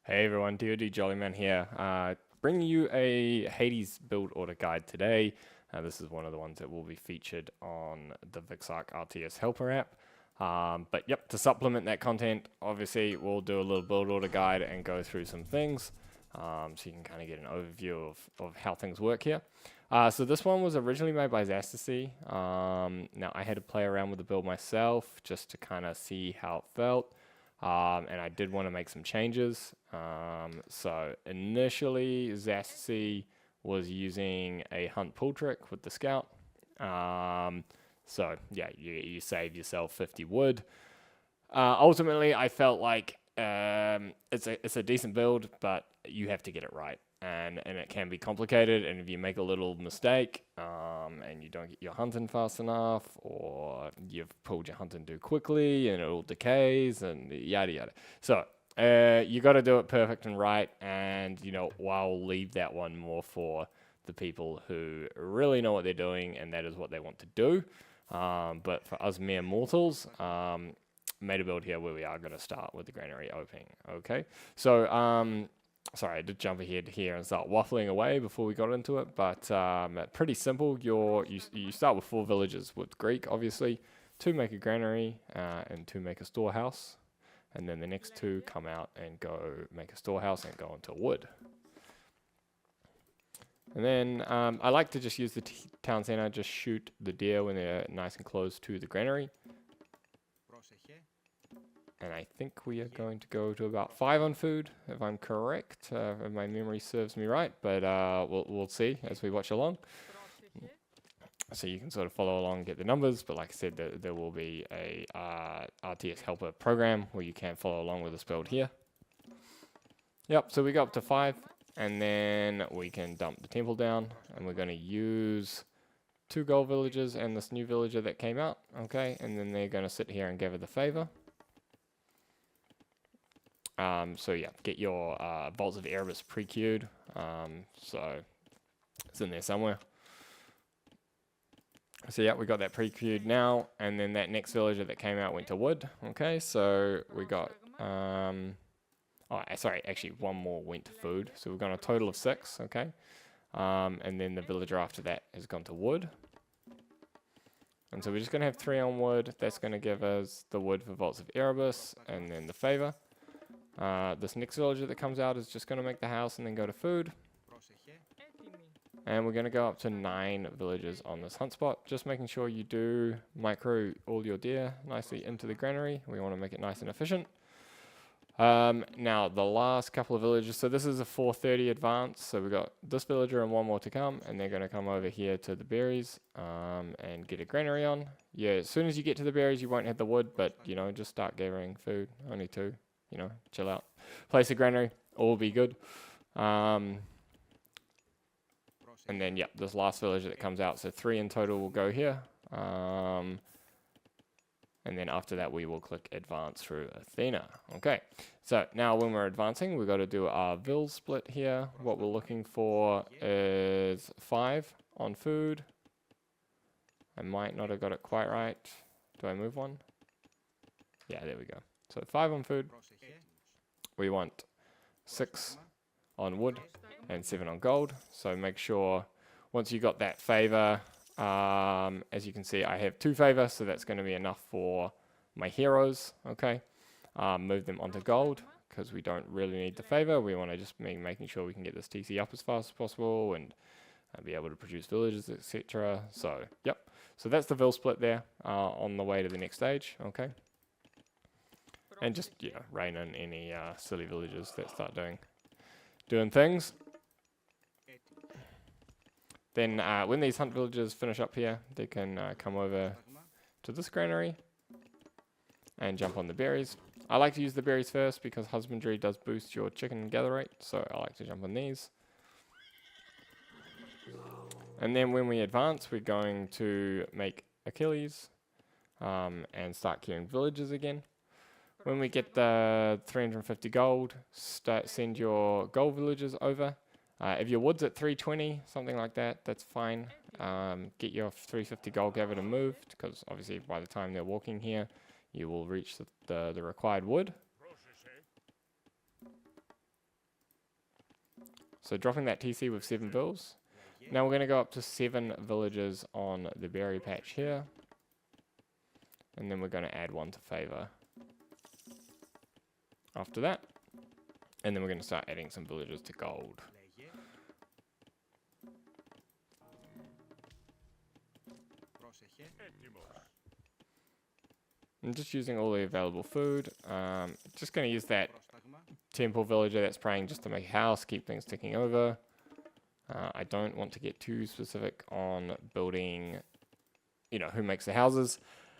Hey everyone, DoD Jollyman here, bringing you a Hades build order guide today. This is one of the ones that will be featured on the Vixark RTS helper app. But yep, to supplement that content, obviously we'll do a little build order guide and go through some things, so you can kind of get an overview of how things work here. So this one was originally made by Zastosy. Now I had to play around with the build myself just to kind of see how it felt. And I did want to make some changes. So initially, Zastosy was using a hunt pull trick with the scout. So yeah, you save yourself 50 wood. Ultimately, I felt like it's a decent build, but you have to get it right. And it can be complicated, and if you make a little mistake, and you don't get your hunting fast enough, or you've pulled your hunting too quickly, and it all decays, and yada yada. So, you got to do it perfect and right, and I'll leave that one more for the people who really know what they're doing, and that is what they want to do. But for us mere mortals, made a build here where we are going to start with the granary opening. Okay, so sorry, I did jump ahead here and start waffling away before we got into it, but pretty simple. You start with 4 villages with Greek, obviously, 2 make a granary, and 2 make a storehouse, and then the next 2 come out and go make a storehouse and go into wood. And then I like to just use the town center, just shoot the deer when they're nice and close to the granary. And I think we are going to go to about 5 on food, if I'm correct, if my memory serves me right. But we'll see as we watch along. So you can sort of follow along and get the numbers. But like I said, there will be a RTS helper program where you can follow along with this build here. Yep, so we go up to 5. And then we can dump the temple down. And we're going to use 2 gold villagers and this new villager that came out. Okay, and then they're going to sit here and gather the favor. So yeah, get your bolts of erebus pre-queued. So it's in there somewhere. So yeah, we got that pre-queued now, and then that next villager that came out went to wood. Okay, so we got sorry, actually one more went to food. So we've got a total of 6. Okay, and then the villager after that has gone to wood. And so we're just gonna have 3 on wood. That's gonna give us the wood for bolts of erebus, and then the favor. This next villager that comes out is just going to make the house and then go to food. And we're going to go up to 9 villagers on this hunt spot. Just making sure you do micro all your deer nicely into the granary. We want to make it nice and efficient. Now, the last couple of villagers. So this is a 4:30 advance. So we've got this villager and 1 more to come. And they're going to come over here to the berries and get a granary on. Yeah, as soon as you get to the berries, you won't have the wood. But, just start gathering food. Only 2. Chill out. Place a granary, all will be good. And then, yep, this last villager that comes out, so 3 in total will go here. And then after that, we will click advance through Athena. Okay, so now when we're advancing, we've got to do our vill split here. What we're looking for is 5 on food. I might not have got it quite right. Do I move one? Yeah, there we go. So 5 on food. We want 6 on wood and 7 on gold. So make sure once you got that favor, as you can see, I have 2 favor, so that's going to be enough for my heroes. Okay, move them onto gold because we don't really need the favor. We want to just making sure we can get this TC up as fast as possible and be able to produce villages, etc. So yep, so that's the vill split there on the way to the next stage. Okay. And just, rein in any silly villagers that start doing things. Then when these hunt villagers finish up here, they can come over to this granary and jump on the berries. I like to use the berries first because husbandry does boost your chicken gather rate, so I like to jump on these. And then when we advance, we're going to make Achilles and start queuing villages again. When we get the 350 gold, send your gold villagers over. If your wood's at 320, something like that, that's fine. Get your 350 gold gathered and moved, because obviously by the time they're walking here, you will reach the required wood. So dropping that TC with 7 bills. Now we're going to go up to 7 villages on the berry patch here. And then we're going to add 1 to favor after that. And then we're going to start adding some villages to gold. I'm just using all the available food. Just going to use that temple villager that's praying just to make a house, keep things ticking over. I don't want to get too specific on building, you know, who makes the houses.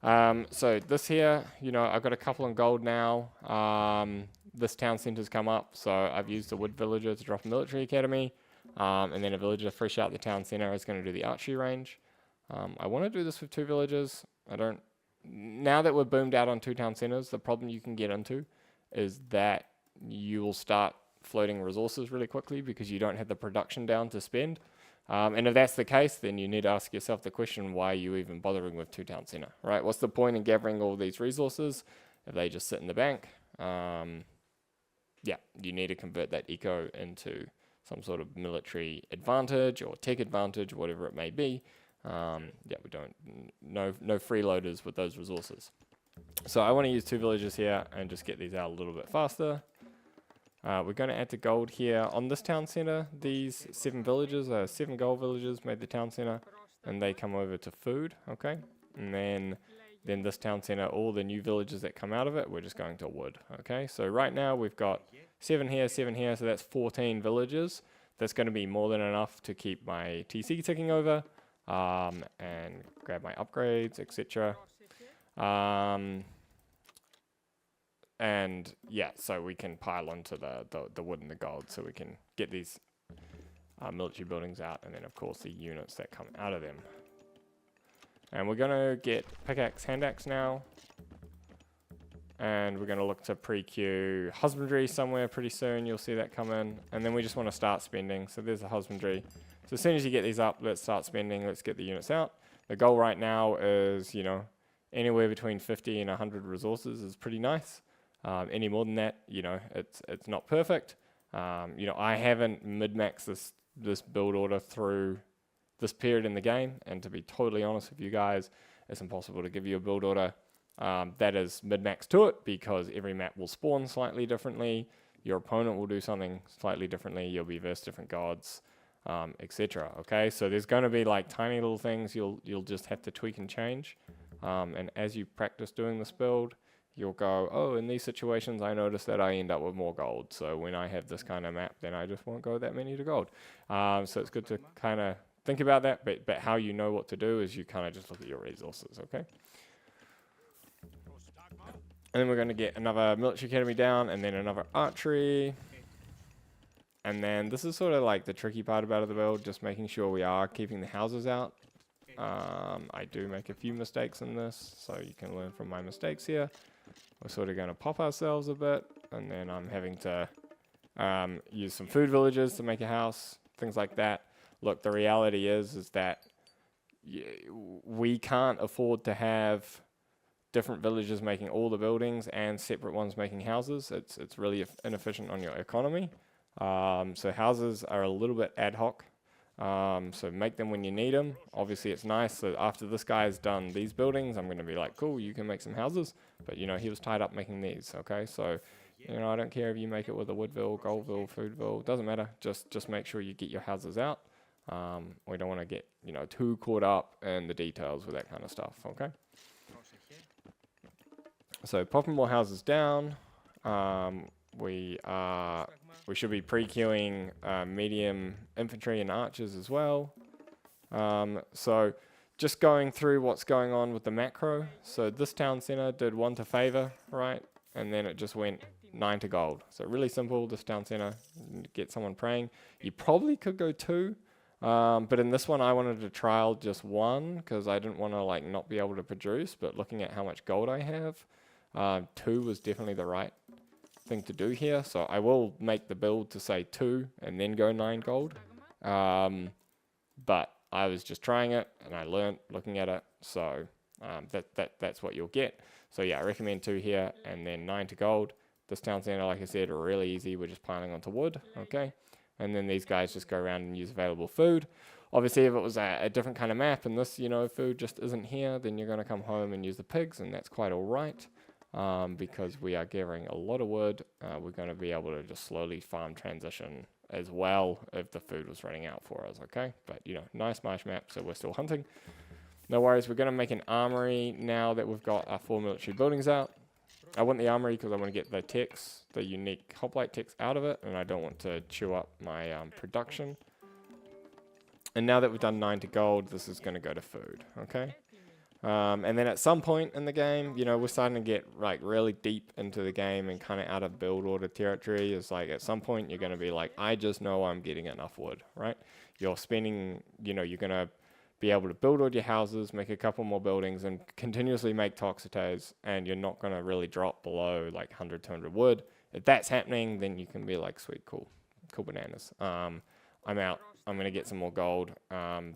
So this here, you know, I've got a couple in gold now. This town center's come up, so I've used a wood villager to drop a military academy. And then a villager fresh out the town center is going to do the archery range. I want to do this with 2 villagers. Now that we're boomed out on 2 town centers, the problem you can get into is that you will start floating resources really quickly because you don't have the production down to spend. And if that's the case, then you need to ask yourself the question, why are you even bothering with 2 town center, right? What's the point in gathering all these resources if they just sit in the bank? Yeah, you need to convert that eco into some sort of military advantage or tech advantage, whatever it may be. Yeah, we don't, no freeloaders with those resources. So I want to use 2 villages here and just get these out a little bit faster. We're going to add to gold here on this town center. These 7 villages, 7 gold villages made the town center, and they come over to food, okay? And then this town center, all the new villages that come out of it, we're just going to wood, okay? So right now we've got 7 here, so that's 14 villages. That's going to be more than enough to keep my TC ticking over. And grab my upgrades, etc. And yeah, so we can pile onto the wood and the gold, so we can get these military buildings out, and then of course the units that come out of them. And we're going to get pickaxe, hand axe now. And we're going to look to pre-queue husbandry somewhere pretty soon. You'll see that come in. And then we just want to start spending. So there's the husbandry. So as soon as you get these up, let's start spending. Let's get the units out. The goal right now is, you know, anywhere between 50 and 100 resources is pretty nice. Any more than that, you know, it's not perfect. You know, I haven't mid-maxed this build order through this period in the game. And to be totally honest with you guys, it's impossible to give you a build order that is mid-max to it, because every map will spawn slightly differently. Your opponent will do something slightly differently. You'll be versus different gods, etc. Okay, so there's going to be like tiny little things you'll just have to tweak and change. And as you practice doing this build, you'll go, oh, in these situations, I notice that I end up with more gold. So when I have this kind of map, then I just won't go that many to gold. So it's good to kind of think about that. But how you know what to do is you kind of just look at your resources. Okay. And then we're going to get another military academy down, and then another archery. And then this is sort of like the tricky part about the build, just making sure we are keeping the houses out. I do make a few mistakes in this, so you can learn from my mistakes here. We're sort of going to pop ourselves a bit, and then I'm having to use some food villages to make a house, things like that. Look, the reality is that we can't afford to have different villages making all the buildings and separate ones making houses. It's really inefficient on your economy. So houses are a little bit ad hoc. So make them when you need them. Obviously it's nice that after this guy's done these buildings, I'm going to be like, cool, you can make some houses. But you know, he was tied up making these, okay? So, you know, I don't care if you make it with a woodville, goldville, foodville, doesn't matter. Just make sure you get your houses out. We don't want to get, you know, too caught up in the details with that kind of stuff, okay? So popping more houses down. We should be pre-queuing medium infantry and archers as well. So just going through what's going on with the macro. So this town center did 1 to favor, right? And then it just went 9 to gold. So really simple, this town center, get someone praying. You probably could go 2. But in this one, I wanted to trial just 1 because I didn't want to like not be able to produce. But looking at how much gold I have, 2 was definitely the right thing to do here. So I will make the build to say 2 and then go 9 gold. But I was just trying it and I learned looking at it. So that's what you'll get. So yeah, I recommend 2 here and then 9 to gold. This town center, like I said, really easy. We're just piling onto wood. Okay. and then these guys just go around and use available food. Obviously, if it was a different kind of map and this, food just isn't here, then you're going to come home and use the pigs, and that's quite all right. Because we are gathering a lot of wood, we're going to be able to just slowly farm transition as well if the food was running out for us, okay? But, nice marsh map, so we're still hunting. No worries, we're going to make an armory now that we've got our 4 military buildings out. I want the armory because I want to get the techs, the unique hoplite techs out of it, and I don't want to chew up my production. And now that we've done 9 to gold, this is going to go to food, okay? And then at some point in the game, we're starting to get like really deep into the game and kind of out of build order territory. It's like at some point you're going to be like, I just know I'm getting enough wood, right? You're spending, you're going to be able to build all your houses, make a couple more buildings, and continuously make toxotes, and you're not going to really drop below like 100, 200 wood. If that's happening, then you can be like, sweet, cool bananas. I'm out. I'm going to get some more gold.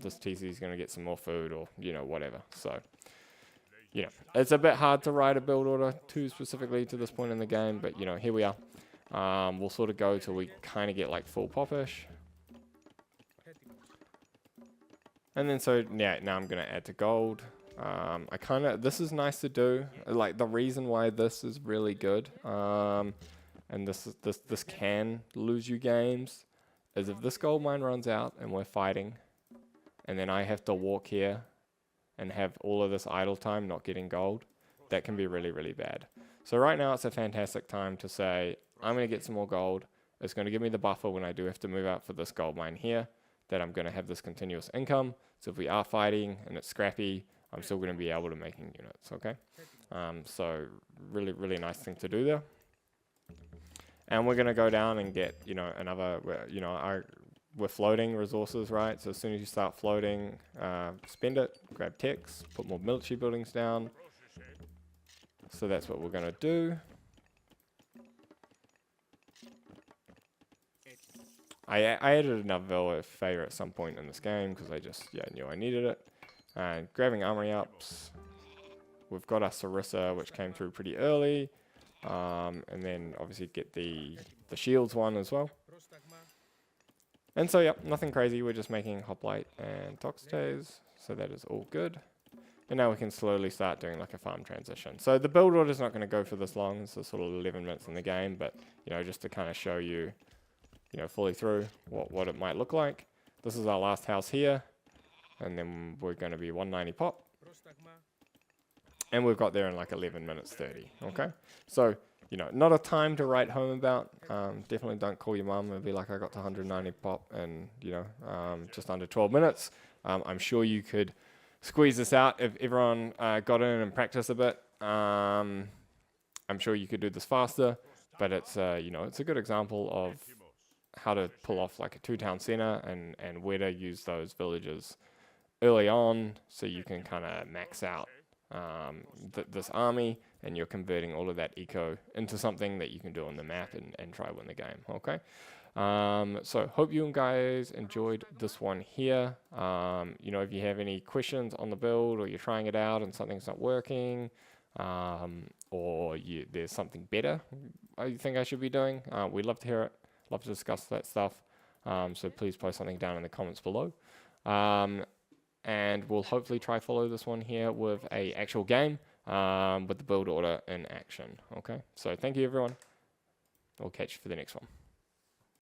This TC is going to get some more food or, whatever. So, it's a bit hard to write a build order too specifically to this point in the game, but, here we are. We'll sort of go till we kind of get like full popish. And then now I'm going to add to gold. This is nice to do. Like the reason why this is really good, and this can lose you games, is if this gold mine runs out and we're fighting, and then I have to walk here and have all of this idle time not getting gold, that can be really, really bad. So right now it's a fantastic time to say, I'm going to get some more gold. It's going to give me the buffer when I do have to move out for this gold mine here, that I'm going to have this continuous income. So if we are fighting and it's scrappy, I'm still going to be able to make units, okay? So really, really nice thing to do there. And we're going to go down and get, another, we're floating resources, right? So as soon as you start floating, spend it, grab techs, put more military buildings down. So that's what we're going to do. I added another villa favor at some point in this game because I just knew I needed it. And grabbing armory ups. We've got our Sarissa, which came through pretty early. And then obviously get the shields one as well. And so nothing crazy, we're just making hoplite and toxotes, so that is all good. And now we can slowly start doing like a farm transition. So the build order is not going to go for this long, it's sort of 11 minutes in the game, but just to kind of show you, fully through what it might look like. This is our last house here, and then we're going to be 190 pop. And we've got there in like 11 minutes 30, okay? So, not a time to write home about. Definitely don't call your mum and be like, I got to 190 pop and, just under 12 minutes. I'm sure you could squeeze this out if everyone got in and practiced a bit. I'm sure you could do this faster, but it's, it's a good example of how to pull off like a 2-town center and where to use those villages early on so you can kind of max out this army, and you're converting all of that eco into something that you can do on the map and try win the game, okay? So hope you guys enjoyed this one here. If you have any questions on the build, or you're trying it out and something's not working, or there's something better you think I should be doing, we'd love to hear it, love to discuss that stuff. So please post something down in the comments below. And we'll hopefully try follow this one here with a actual game, with the build order in action. Okay, so thank you everyone. We'll catch you for the next one.